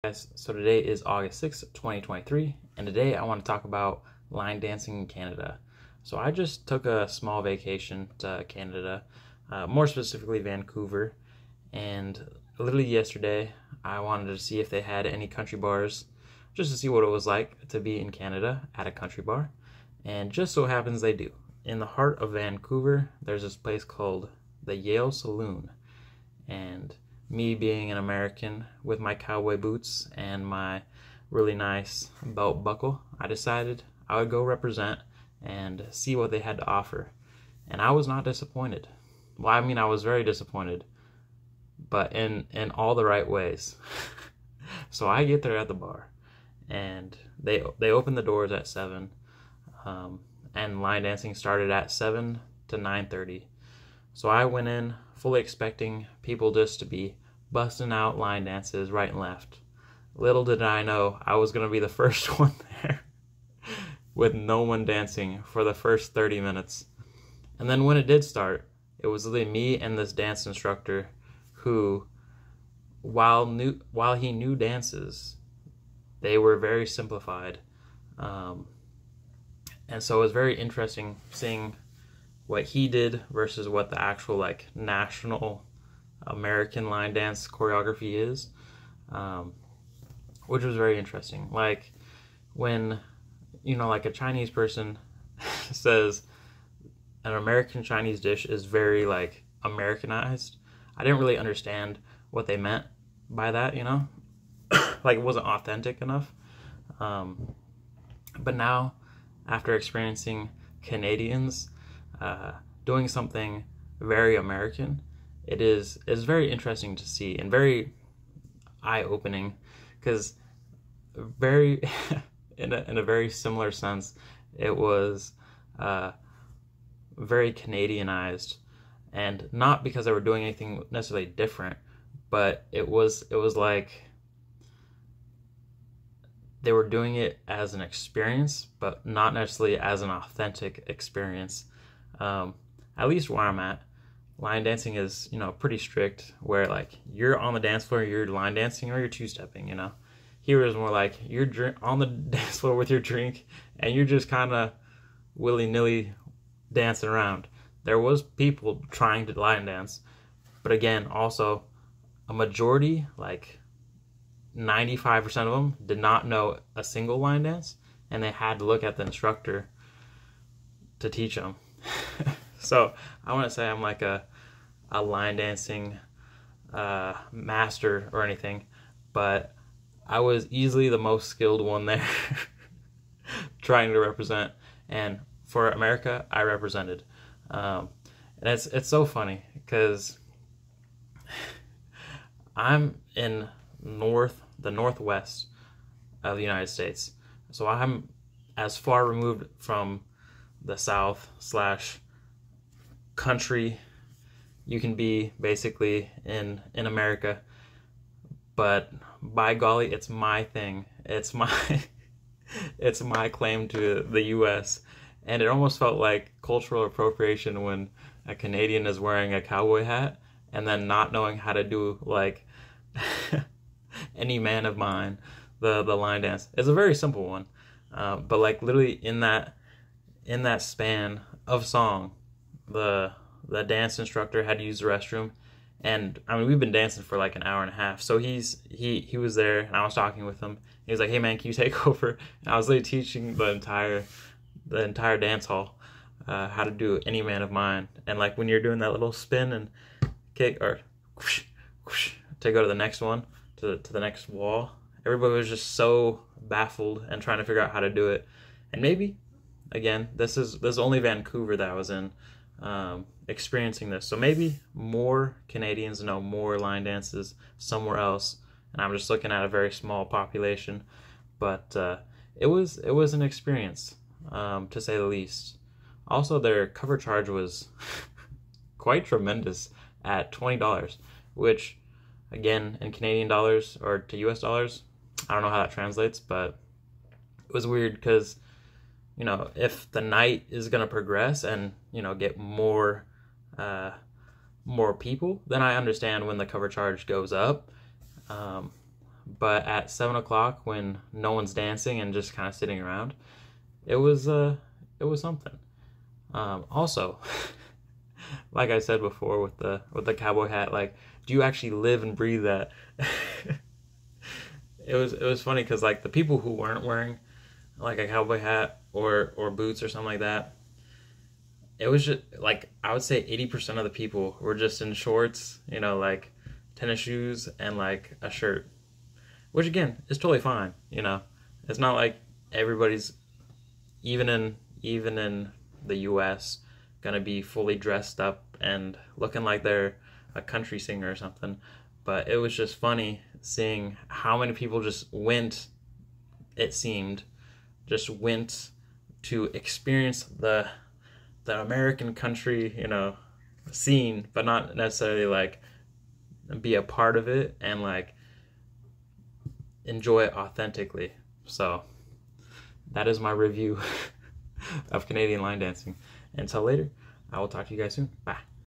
Guys, so today is August 6th, 2023, and today I want to talk about line dancing in Canada. So I just took a small vacation to Canada, more specifically Vancouver, and literally yesterday I wanted to see if they had any country bars, just to see what it was like to be in Canada at a country bar, and just so happens they do. In the heart of Vancouver, there's this place called the Yale Saloon, and me being an American with my cowboy boots and my really nice belt buckle, I decided I would go represent and see what they had to offer. And I was not disappointed. Well, I mean, I was very disappointed, but in all the right ways. So I get there at the bar, and they open the doors at 7, and line dancing started at 7 to 9:30. So I went in fully expecting people just to be busting out line dances right and left. Little did I know I was going to be the first one there with no one dancing for the first 30 minutes. And then when it did start, it was literally me and this dance instructor who, while he knew dances, they were very simplified. And so it was very interesting seeing what he did versus what the actual national American line dance choreography is, which was very interesting. Like when, a Chinese person says an American Chinese dish is very Americanized, I didn't really understand what they meant by that, like it wasn't authentic enough. But now, after experiencing Canadians doing something very American, it is very interesting to see and very eye-opening, because very in a very similar sense, it was very Canadianized, and not because they were doing anything necessarily different, but it was like they were doing it as an experience, but not necessarily as an authentic experience. At least where I'm at, line dancing is, pretty strict, where you're on the dance floor, you're line dancing or you're two-stepping, Here is more like you're on the dance floor with your drink and you're just kind of willy-nilly dancing around. There was people trying to line dance, but again, also a majority, 95% of them, did not know a single line dance, and they had to look at the instructor to teach them. So I wouldn't say I'm like a line dancing master or anything, but I was easily the most skilled one there trying to represent, and for America I represented. And it's so funny because I'm in the northwest of the United States, so I'm as far removed from the South / country you can be basically in America. But by golly, it's my thing. It's my it's my claim to the US. And it almost felt like cultural appropriation when a Canadian is wearing a cowboy hat and then not knowing how to do Any Man of Mine, the line dance. It's a very simple one, but literally in that span of song, the dance instructor had to use the restroom, and I mean we've been dancing for an hour and a half. So he was there, and I was talking with him. He was like, "Hey man, can you take over?" And I was literally teaching the entire dance hall how to do Any Man of Mine, and when you're doing that little spin and kick or whoosh, whoosh, to go to the next one, to the next wall. Everybody was just so baffled and trying to figure out how to do it. And maybe, again, this is only Vancouver that I was in experiencing this. So maybe more Canadians know more line dances somewhere else, and I'm just looking at a very small population. But it was an experience, to say the least. Also, their cover charge was quite tremendous at $20, which, again, in Canadian dollars or to US dollars, I don't know how that translates, but it was weird because, if the night is going to progress and, get more people, then I understand when the cover charge goes up. But at 7 o'clock, when no one's dancing and just kind of sitting around, it was something. Also, like I said before with the cowboy hat, like, do you actually live and breathe that? It was funny because like the people who weren't wearing like a cowboy hat or boots or something like that, it was just like I would say 80% of the people were just in shorts, like tennis shoes and like a shirt, which again is totally fine. It's not like everybody's even in the U.S. gonna be fully dressed up and looking like they're a country singer or something. But it was just funny seeing how many people it seemed, just went to experience the American country, scene, but not necessarily like be a part of it and like enjoy it authentically. So that is my review of Canadian line dancing. Until later, I will talk to you guys soon. Bye.